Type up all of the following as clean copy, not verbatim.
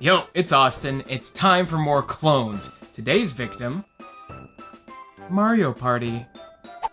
Yo, it's Austin. It's time for more clones. Today's victim, Mario Party.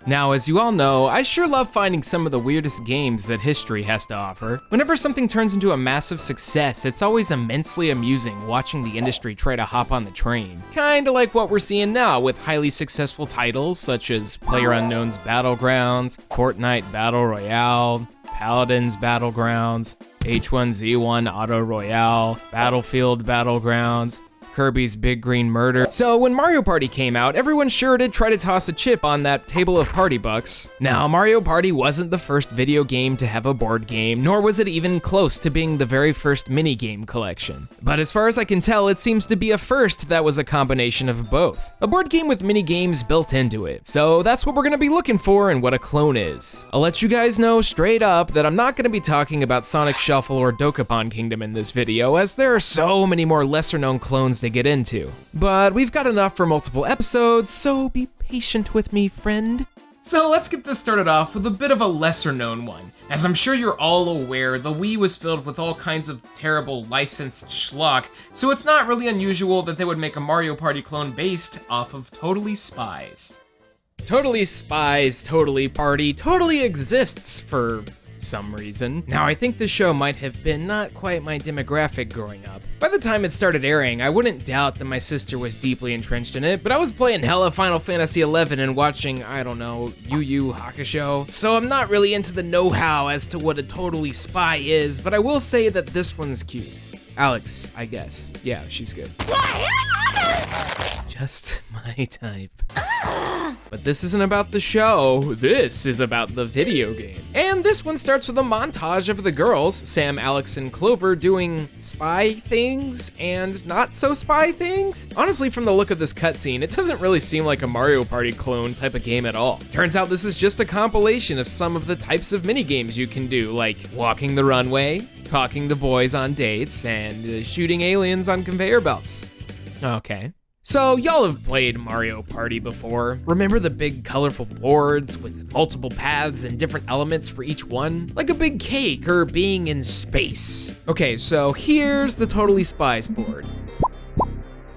Now, as you all know, I sure love finding some of the weirdest games that history has to offer. Whenever something turns into a massive success, it's always immensely amusing watching the industry try to hop on the train. Kinda like what we're seeing now with highly successful titles such as PlayerUnknown's Battlegrounds, Fortnite Battle Royale, Paladins Battlegrounds, H1Z1 Auto Royale, Battlefield Battlegrounds, Kirby's Big Green Murder. So when Mario Party came out, everyone sure did try to toss a chip on that table of party bucks. Now, Mario Party wasn't the first video game to have a board game, nor was it even close to being the very first minigame collection. But as far as I can tell, it seems to be a first that was a combination of both. A board game with minigames built into it. So that's what we're gonna be looking for and what a clone is. I'll let you guys know straight up that I'm not gonna be talking about Sonic Shuffle or Dokapon Kingdom in this video, as there are so many more lesser known clones to get into. But we've got enough for multiple episodes, so be patient with me, friend. So let's get this started off with a bit of a lesser known one. As I'm sure you're all aware, the Wii was filled with all kinds of terrible licensed schlock, so it's not really unusual that they would make a Mario Party clone based off of Totally Spies. Totally Spies, Totally Party, totally exists for some reason. Now, I think the show might have been not quite my demographic growing up. By the time it started airing, I wouldn't doubt that my sister was deeply entrenched in it, but I was playing hella Final Fantasy XI and watching, I don't know, Yu Yu Hakusho, so I'm not really into the know-how as to what a Totally Spy is, but I will say that this one's cute. Alex, I guess. Yeah, she's good. Just my type. But this isn't about the show, this is about the video game. And this one starts with a montage of the girls, Sam, Alex, and Clover, doing spy things and not so spy things. Honestly, from the look of this cutscene, it doesn't really seem like a Mario Party clone type of game at all. Turns out this is just a compilation of some of the types of minigames you can do, like walking the runway, talking to boys on dates, and shooting aliens on conveyor belts. Okay. So y'all have played Mario Party before. Remember the big colorful boards with multiple paths and different elements for each one? Like a big cake or being in space. Okay, so here's the Totally Spies board.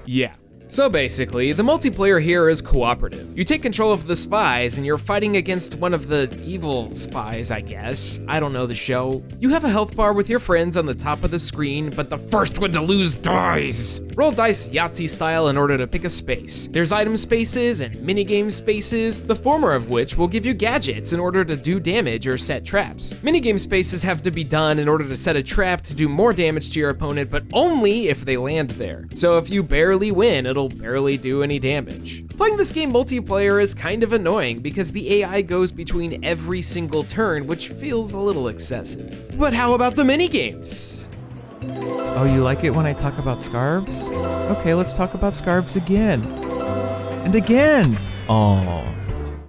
Yeah. So basically, the multiplayer here is cooperative. You take control of the spies and you're fighting against one of the evil spies, I guess. I don't know the show. You have a health bar with your friends on the top of the screen, but the first one to lose dies. Roll dice Yahtzee style in order to pick a space. There's item spaces and minigame spaces, the former of which will give you gadgets in order to do damage or set traps. Minigame spaces have to be done in order to set a trap to do more damage to your opponent, but only if they land there. So if you barely win, it'll barely do any damage. Playing this game multiplayer is kind of annoying because the AI goes between every single turn, which feels a little excessive. But how about the minigames? Oh, you like it when I talk about scarves? Okay, let's talk about scarves again. And again! Oh,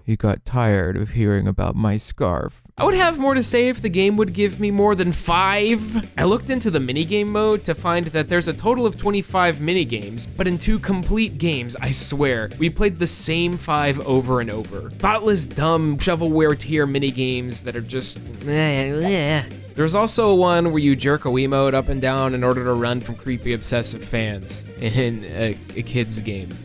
he got tired of hearing about my scarf. I would have more to say if the game would give me more than 5. I looked into the minigame mode to find that there's a total of 25 minigames, but in 2 complete games, I swear, we played the same 5 over and over. Thoughtless, dumb, shovelware tier minigames that are just There's also one where you jerk a Wiimote up and down in order to run from creepy obsessive fans in a kid's game.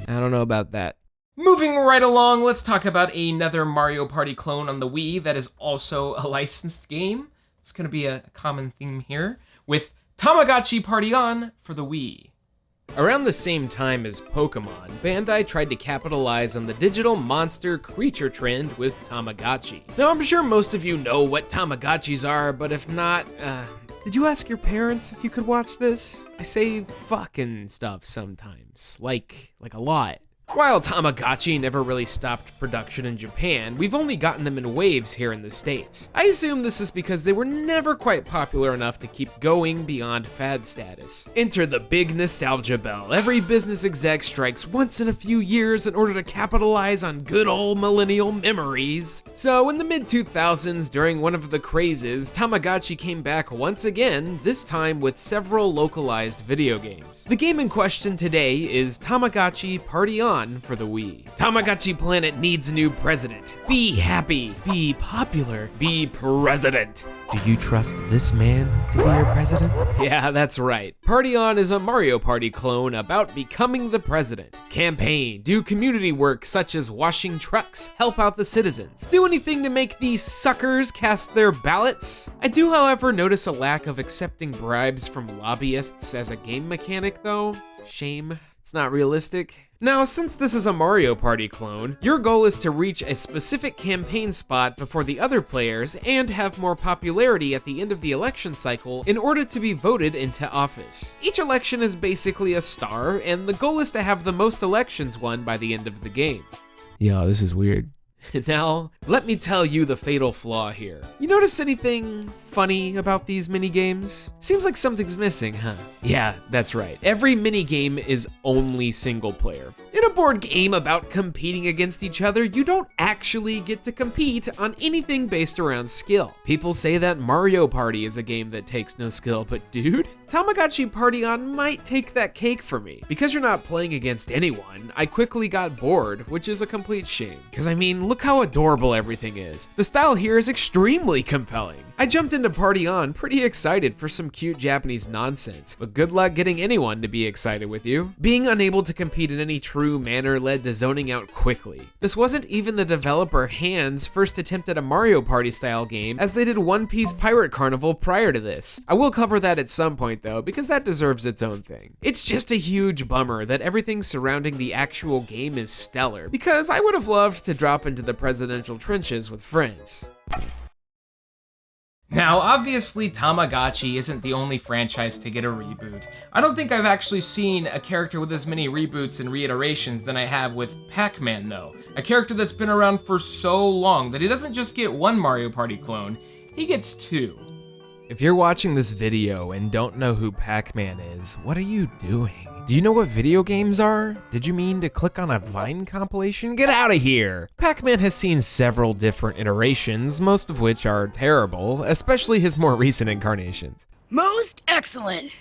I don't know about that. Moving right along, let's talk about another Mario Party clone on the Wii that is also a licensed game. It's gonna be a common theme here, with Tamagotchi Party On for the Wii. Around the same time as Pokemon, Bandai tried to capitalize on the digital monster creature trend with Tamagotchi. Now, I'm sure most of you know what Tamagotchis are, but if not, did you ask your parents if you could watch this? I say fucking stuff sometimes, like a lot. While Tamagotchi never really stopped production in Japan, we've only gotten them in waves here in the States. I assume this is because they were never quite popular enough to keep going beyond fad status. Enter the big nostalgia bell. Every business exec strikes once in a few years in order to capitalize on good old millennial memories. So in the mid-2000s, during one of the crazes, Tamagotchi came back once again, this time with several localized video games. The game in question today is Tamagotchi Party On On for the Wii. Tamagotchi Planet needs a new president. Be happy, be popular, be president. Do you trust this man to be your president? Yeah, that's right. Party On is a Mario Party clone about becoming the president. Campaign, do community work such as washing trucks, help out the citizens, do anything to make these suckers cast their ballots. I do, however, notice a lack of accepting bribes from lobbyists as a game mechanic though. Shame. It's not realistic. Now, since this is a Mario Party clone, your goal is to reach a specific campaign spot before the other players and have more popularity at the end of the election cycle in order to be voted into office. Each election is basically a star, and the goal is to have the most elections won by the end of the game. Yo, this is weird. Now, let me tell you the fatal flaw here. You notice anything funny about these minigames? Seems like something's missing, huh? Yeah, that's right. Every minigame is only single player. In a board game about competing against each other, you don't actually get to compete on anything based around skill. People say that Mario Party is a game that takes no skill, but dude, Tamagotchi Party On might take that cake for me. Because you're not playing against anyone, I quickly got bored, which is a complete shame. Because I mean, look how adorable everything is. The style here is extremely compelling. I jumped into Party On pretty excited for some cute Japanese nonsense, but good luck getting anyone to be excited with you. Being unable to compete in any true manner led to zoning out quickly. This wasn't even the developer Hand's first attempt at a Mario Party style game, as they did One Piece Pirate Carnival prior to this. I will cover that at some point though, because that deserves its own thing. It's just a huge bummer that everything surrounding the actual game is stellar, because I would have loved to drop into the presidential trenches with friends. Now, obviously, Tamagotchi isn't the only franchise to get a reboot. I don't think I've actually seen a character with as many reboots and reiterations than I have with Pac-Man, though. A character that's been around for so long that he doesn't just get one Mario Party clone, he gets two. If you're watching this video and don't know who Pac-Man is, what are you doing? Do you know what video games are? Did you mean to click on a Vine compilation? Get out of here! Pac-Man has seen several different iterations, most of which are terrible, especially his more recent incarnations. Most excellent!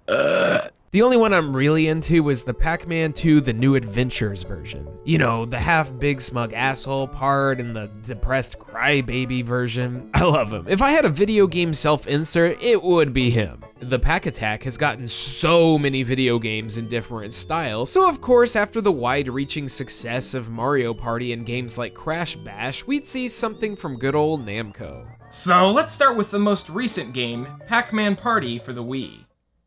The only one I'm really into is the Pac-Man 2 The New Adventures version. You know, the half big smug asshole part and the depressed crybaby version. I love him. If I had a video game self-insert, it would be him. The Pac Attack has gotten so many video games in different styles, so of course after the wide-reaching success of Mario Party and games like Crash Bash, we'd see something from good old Namco. So let's start with the most recent game, Pac-Man Party for the Wii.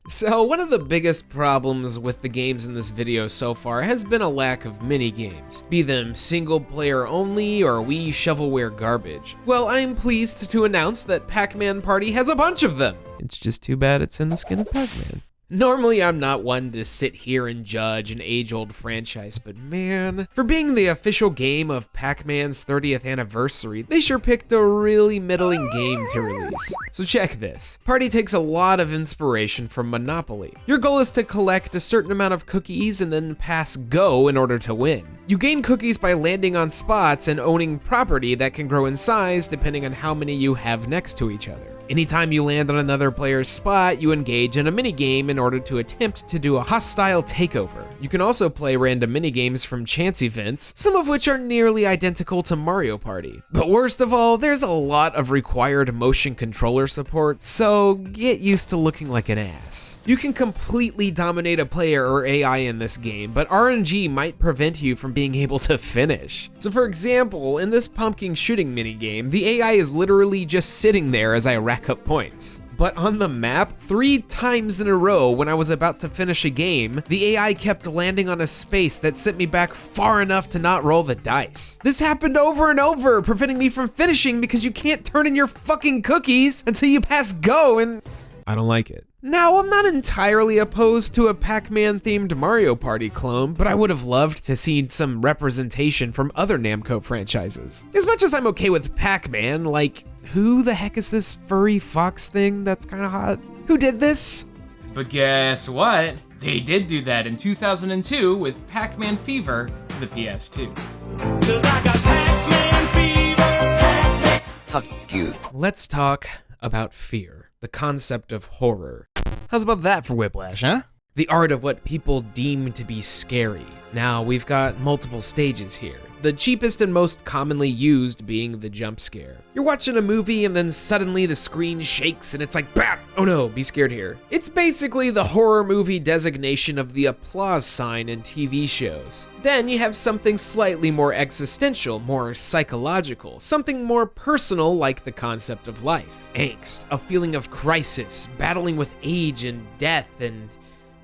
So one of the biggest problems with the games in this video so far has been a lack of mini-games, be them single player only or Wii shovelware garbage. Well, I'm pleased to announce that Pac-Man Party has a bunch of them. It's just too bad it's in the skin of Pac-Man. Normally, I'm not one to sit here and judge an age-old franchise, but man, for being the official game of Pac-Man's 30th anniversary, they sure picked a really middling game to release. So check this. Party takes a lot of inspiration from Monopoly. Your goal is to collect a certain amount of cookies and then pass go in order to win. You gain cookies by landing on spots and owning property that can grow in size depending on how many you have next to each other. Anytime you land on another player's spot, you engage in a minigame in order to attempt to do a hostile takeover. You can also play random minigames from chance events, some of which are nearly identical to Mario Party. But worst of all, there's a lot of required motion controller support, so get used to looking like an ass. You can completely dominate a player or AI in this game, but RNG might prevent you from being able to finish. So for example, in this pumpkin shooting minigame, the AI is literally just sitting there as I rack up points. But on the map, 3 times in a row when I was about to finish a game, the AI kept landing on a space that sent me back far enough to not roll the dice. This happened over and over, preventing me from finishing because you can't turn in your fucking cookies until you pass go, and I don't like it. Now, I'm not entirely opposed to a Pac-Man themed Mario Party clone, but I would have loved to see some representation from other Namco franchises. As much as I'm okay with Pac-Man, like, who the heck is this furry fox thing that's kind of hot? Who did this? But guess what? They did do that in 2002 with Pac-Man Fever for the PS2. 'Cause I got Pac-Man fever. Pac-Man. Fuck you. Let's talk about fear, the concept of horror. How's about that for Whiplash, huh? the art of what people deem to be scary. Now, we've got multiple stages here, the cheapest and most commonly used being the jump scare. You're watching a movie and then suddenly the screen shakes and it's like, BAM! Oh no, be scared here. It's basically the horror movie designation of the applause sign in TV shows. Then you have something slightly more existential, more psychological, something more personal like the concept of life. Angst, a feeling of crisis, battling with age and death and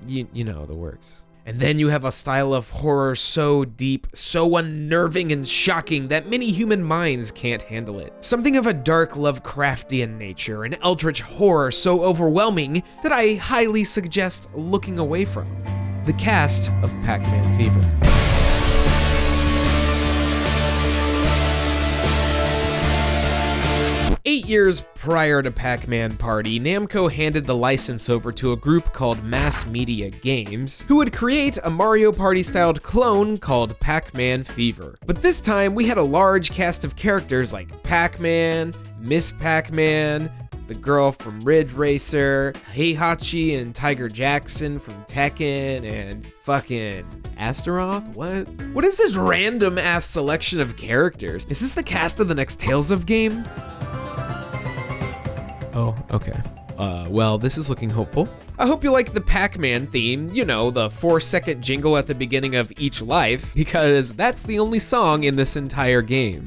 you know the works. And then you have a style of horror so deep, so unnerving and shocking that many human minds can't handle it. Something of a dark Lovecraftian nature, an eldritch horror so overwhelming that I highly suggest looking away from. The cast of Pac-Man Fever. 8 years prior to Pac-Man Party, Namco handed the license over to a group called Mass Media Games, who would create a Mario Party-styled clone called Pac-Man Fever. But this time, we had a large cast of characters like Pac-Man, Miss Pac-Man, the girl from Ridge Racer, Heihachi and Tiger Jackson from Tekken, and fucking Astaroth? What is this random ass selection of characters? Is this the cast of the next Tales of game? Oh, okay. Well, this is looking hopeful. I hope you like the Pac-Man theme, you know, the 4-second jingle at the beginning of each life, because that's the only song in this entire game.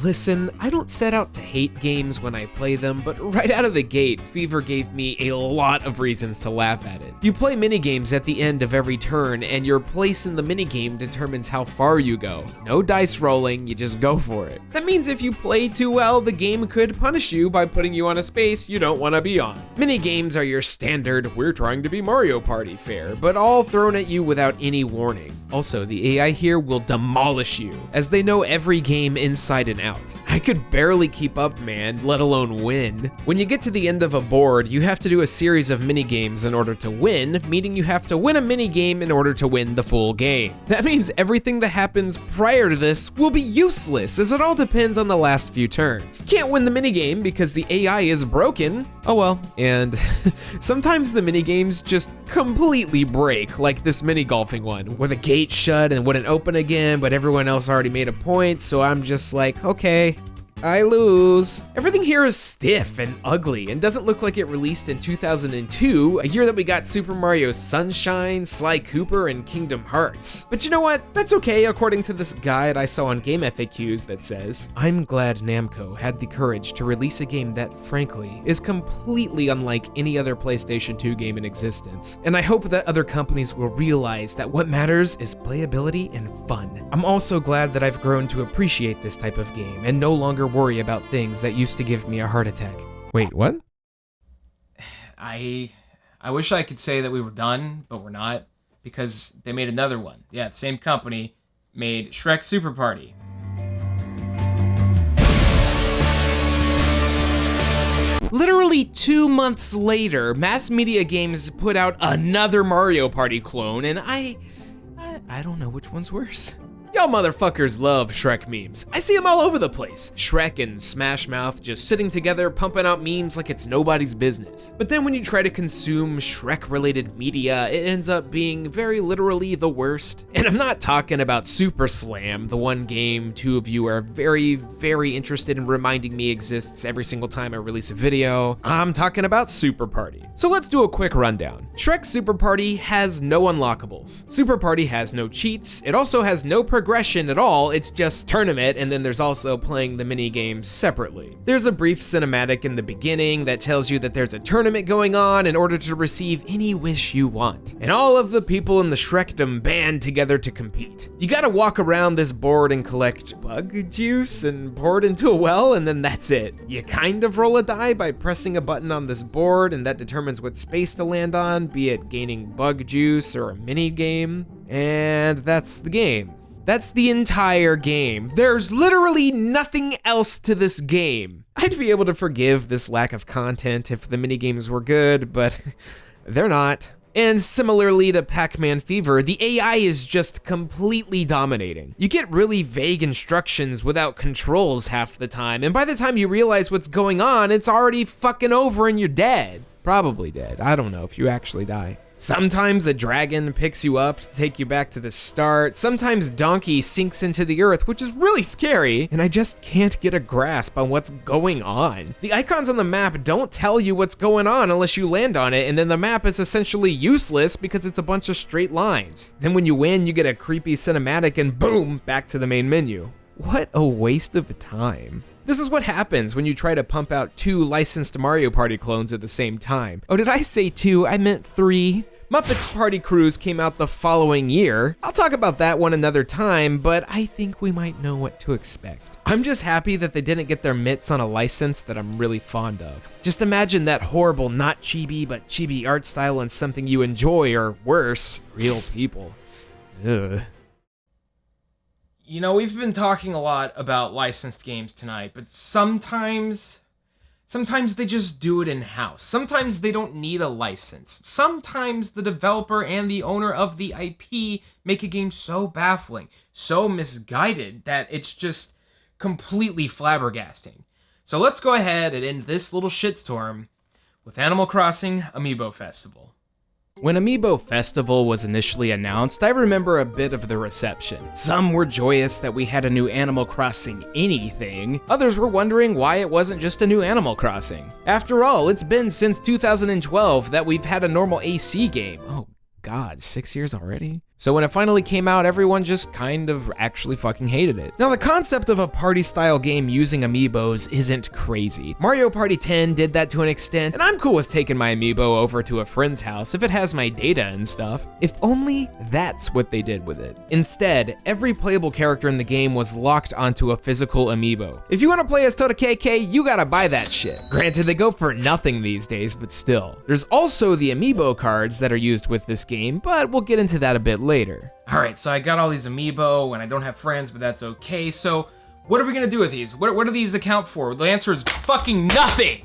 Listen, I don't set out to hate games when I play them, but right out of the gate, Fever gave me a lot of reasons to laugh at it. You play minigames at the end of every turn, and your place in the minigame determines how far you go. No dice rolling, you just go for it. That means if you play too well, the game could punish you by putting you on a space you don't want to be on. Minigames are your standard, we're trying to be Mario Party fare, but all thrown at you without any warning. Also, the AI here will demolish you, as they know every game inside and out. I could barely keep up, man, let alone win. When you get to the end of a board, you have to do a series of minigames in order to win, meaning you have to win a minigame in order to win the full game. That means everything that happens prior to this will be useless, as it all depends on the last few turns. Can't win the minigame because the AI is broken. Oh well, and sometimes the minigames just completely break, like this mini golfing one, where the gate shut and wouldn't open again, but everyone else already made a point, so I'm just like, okay, I lose. Everything here is stiff and ugly and doesn't look like it released in 2002, a year that we got Super Mario Sunshine, Sly Cooper, and Kingdom Hearts. But you know what? That's okay, according to this guide I saw on Game FAQs that says, I'm glad Namco had the courage to release a game that, frankly, is completely unlike any other PlayStation 2 game in existence. And I hope that other companies will realize that what matters is playability and fun. I'm also glad that I've grown to appreciate this type of game and no longer worry about things that used to give me a heart attack. Wait, what? I wish I could say that we were done, but we're not, because they made another one. Yeah, the same company made Shrek Super Party. Literally 2 months later, Mass Media Games put out another Mario Party clone, and I don't know which one's worse. Y'all motherfuckers love Shrek memes. I see them all over the place. Shrek and Smash Mouth just sitting together pumping out memes like it's nobody's business. But then when you try to consume Shrek-related media, it ends up being very literally the worst. And I'm not talking about Super Slam, the one game two of you are very, very interested in reminding me exists every single time I release a video. I'm talking about Super Party. So let's do a quick rundown. Shrek Super Party has no unlockables. Super Party has no cheats. It also has no progression at all, it's just tournament, and then there's also playing the mini games separately. There's a brief cinematic in the beginning that tells you that there's a tournament going on in order to receive any wish you want. And all of the people in the Shrekdom band together to compete. You gotta walk around this board and collect bug juice and pour it into a well, and then that's it. You kind of roll a die by pressing a button on this board, and that determines what space to land on, be it gaining bug juice or a mini game, and that's the game. That's the entire game. There's literally nothing else to this game. I'd be able to forgive this lack of content if the minigames were good, but they're not. And similarly to Pac-Man Fever, the AI is just completely dominating. You get really vague instructions without controls half the time, and by the time you realize what's going on, it's already fucking over and you're dead. Probably dead. I don't know if you actually die. Sometimes a dragon picks you up to take you back to the start. Sometimes Donkey sinks into the earth, which is really scary, and I just can't get a grasp on what's going on. The icons on the map don't tell you what's going on unless you land on it, and then the map is essentially useless because it's a bunch of straight lines. Then when you win, you get a creepy cinematic and boom, back to the main menu. What a waste of time. This is what happens when you try to pump out 2 licensed Mario Party clones at the same time. Oh, did I say 2? I meant 3. Muppets Party Cruise came out the following year. I'll talk about that one another time, but I think we might know what to expect. I'm just happy that they didn't get their mitts on a license that I'm really fond of. Just imagine that horrible, not chibi, but chibi art style and something you enjoy, or worse, real people. Ugh. You know, we've been talking a lot about licensed games tonight, but sometimes they just do it in-house. Sometimes they don't need a license. Sometimes the developer and the owner of the IP make a game so baffling, so misguided, that it's just completely flabbergasting. So let's go ahead and end this little shitstorm with Animal Crossing Amiibo Festival. When Amiibo Festival was initially announced, I remember a bit of the reception. Some were joyous that we had a new Animal Crossing anything. Others were wondering why it wasn't just a new Animal Crossing. After all, it's been since 2012 that we've had a normal AC game. Oh God, 6 years already? So when it finally came out, everyone just kind of actually fucking hated it. Now the concept of a party-style game using amiibos isn't crazy. Mario Party 10 did that to an extent, and I'm cool with taking my amiibo over to a friend's house if it has my data and stuff. If only that's what they did with it. Instead, every playable character in the game was locked onto a physical amiibo. If you want to play as Tota KK, you gotta buy that shit. Granted, they go for nothing these days, but still. There's also the amiibo cards that are used with this game, but we'll get into that a bit later. Alright, so I got all these amiibo, and I don't have friends, but that's okay. So, what are we gonna do with these? What do these account for? The answer is fucking nothing!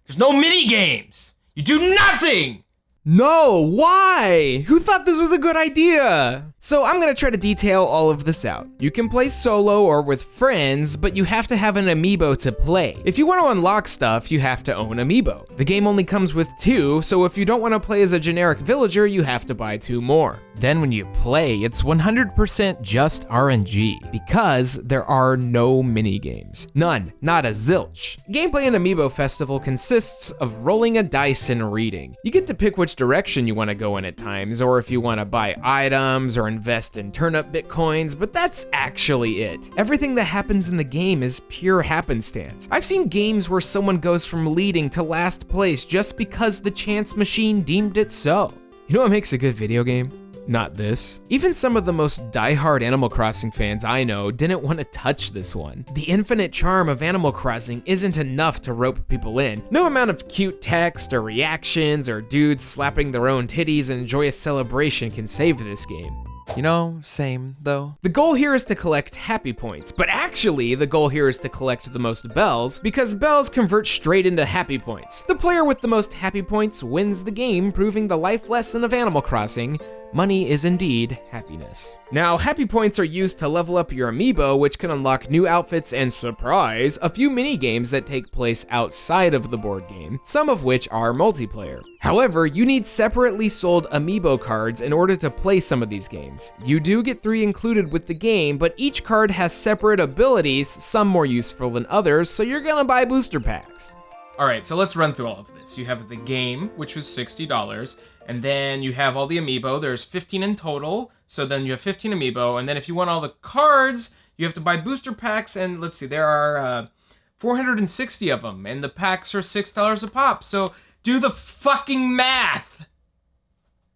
There's no mini games! You do nothing! No, why? Who thought this was a good idea? So I'm gonna try to detail all of this out. You can play solo or with friends, but you have to have an amiibo to play. If you want to unlock stuff, you have to own amiibo. The game only comes with 2, so if you don't want to play as a generic villager, you have to buy 2 more. Then when you play, it's 100% just RNG, because there are no mini games. None, not a zilch. Gameplay in Amiibo Festival consists of rolling a dice and reading. You get to pick which direction you want to go in at times, or if you want to buy items or invest in turnip bitcoins, but that's actually it. Everything that happens in the game is pure happenstance. I've seen games where someone goes from leading to last place just because the chance machine deemed it so. You know what makes a good video game? Not this. Even some of the most diehard Animal Crossing fans I know didn't want to touch this one. The infinite charm of Animal Crossing isn't enough to rope people in. No amount of cute text or reactions or dudes slapping their own titties in joyous celebration can save this game. You know, same though. The goal here is to collect happy points, but actually the goal here is to collect the most bells, because bells convert straight into happy points. The player with the most happy points wins the game, proving the life lesson of Animal Crossing: money is indeed happiness. Now, happy points are used to level up your amiibo, which can unlock new outfits and, surprise, a few mini games that take place outside of the board game, some of which are multiplayer. However, you need separately sold amiibo cards in order to play some of these games. You do get 3 included with the game, but each card has separate abilities, some more useful than others, so you're gonna buy booster packs. Alright, so let's run through all of this. You have the game, which was $60, and then you have all the amiibo. There's 15 in total, so then you have 15 amiibo, and then if you want all the cards, you have to buy booster packs, and let's see, there are 460 of them, and the packs are $6 a pop, so do the fucking math!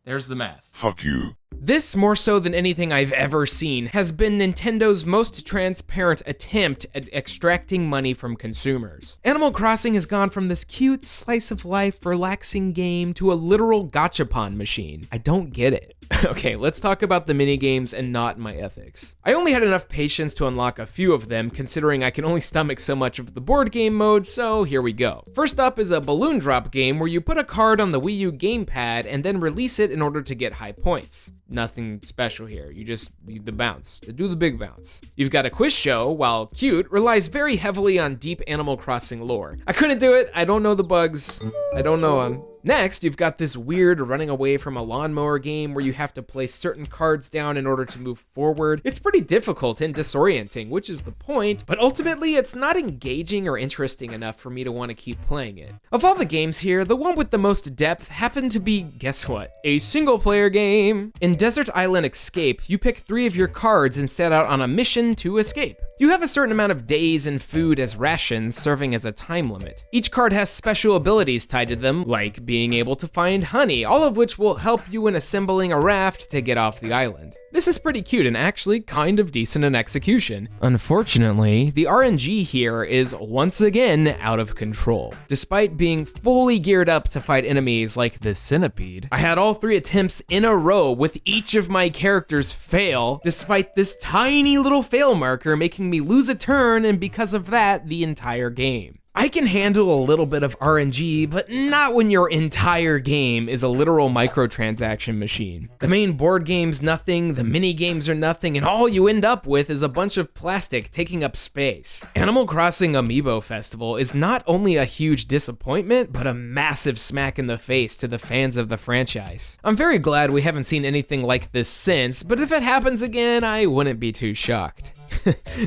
There's the math. Fuck you. This, more so than anything I've ever seen, has been Nintendo's most transparent attempt at extracting money from consumers. Animal Crossing has gone from this cute slice of life, relaxing game to a literal gachapon machine. I don't get it. Okay, let's talk about the minigames and not my ethics. I only had enough patience to unlock a few of them, considering I can only stomach so much of the board game mode, so here we go. First up is a balloon drop game where you put a card on the Wii U gamepad and then release it in order to get high points. Nothing special here, you just need the bounce, to do the big bounce. You've got a quiz show, while cute, relies very heavily on deep Animal Crossing lore. I couldn't do it, I don't know the bugs, I don't know them. Next, you've got this weird running away from a lawnmower game where you have to place certain cards down in order to move forward. It's pretty difficult and disorienting, which is the point, but ultimately it's not engaging or interesting enough for me to want to keep playing it. Of all the games here, the one with the most depth happened to be, guess what? A single player game. In Desert Island Xscape, you pick 3 of your cards and set out on a mission to escape. You have a certain amount of days and food as rations, serving as a time limit. Each card has special abilities tied to them, like being able to find honey, all of which will help you in assembling a raft to get off the island. This is pretty cute and actually kind of decent in execution. Unfortunately, the RNG here is once again out of control. Despite being fully geared up to fight enemies like the centipede, I had all 3 attempts in a row with each of my characters fail, despite this tiny little fail marker making me lose a turn, and because of that, the entire game. I can handle a little bit of RNG, but not when your entire game is a literal microtransaction machine. The main board game's nothing, the mini games are nothing, and all you end up with is a bunch of plastic taking up space. Animal Crossing Amiibo Festival is not only a huge disappointment, but a massive smack in the face to the fans of the franchise. I'm very glad we haven't seen anything like this since, but if it happens again, I wouldn't be too shocked.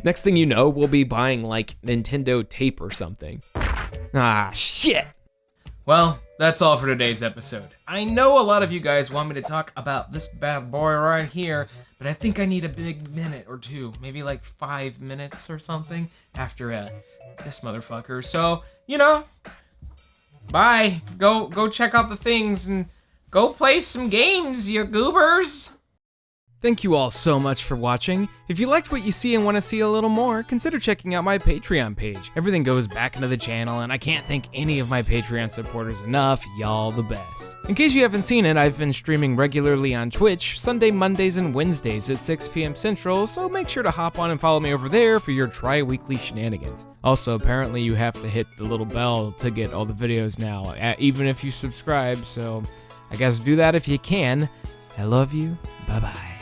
Next thing you know, we'll be buying like Nintendo tape or something. Ah, shit! Well, that's all for today's episode. I know a lot of you guys want me to talk about this bad boy right here, but I think I need a big minute or two, maybe like 5 minutes or something after this motherfucker. So, you know, bye. Go check out the things and go play some games, you goobers. Thank you all so much for watching. If you liked what you see and want to see a little more, consider checking out my Patreon page. Everything goes back into the channel, and I can't thank any of my Patreon supporters enough. Y'all the best. In case you haven't seen it, I've been streaming regularly on Twitch, Sunday, Mondays, and Wednesdays at 6 p.m. Central, so make sure to hop on and follow me over there for your tri-weekly shenanigans. Also, apparently you have to hit the little bell to get all the videos now, even if you subscribe, so I guess do that if you can. I love you. Bye-bye.